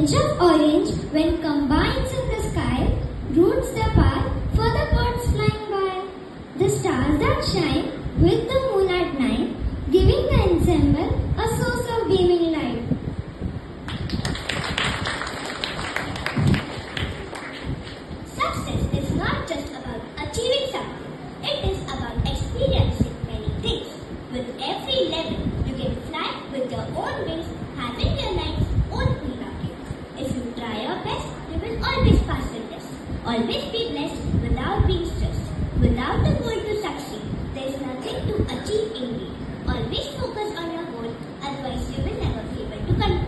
tinge of orange, when combines in the sky, roots the path for the birds flying by. The stars that shine with the moon at night, giving the ensemble a source of beaming light. Success is not just about achieving something, it is about experiencing many things. With every level, you can fly with your own wings, having your life's own rocket. If you try your best, you will always pass the test. Always be blessed without being stressed. Without the goal to succeed, there is nothing to achieve indeed. Always focus on your goal, otherwise you will never be able to control.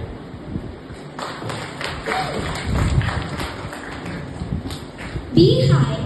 Be high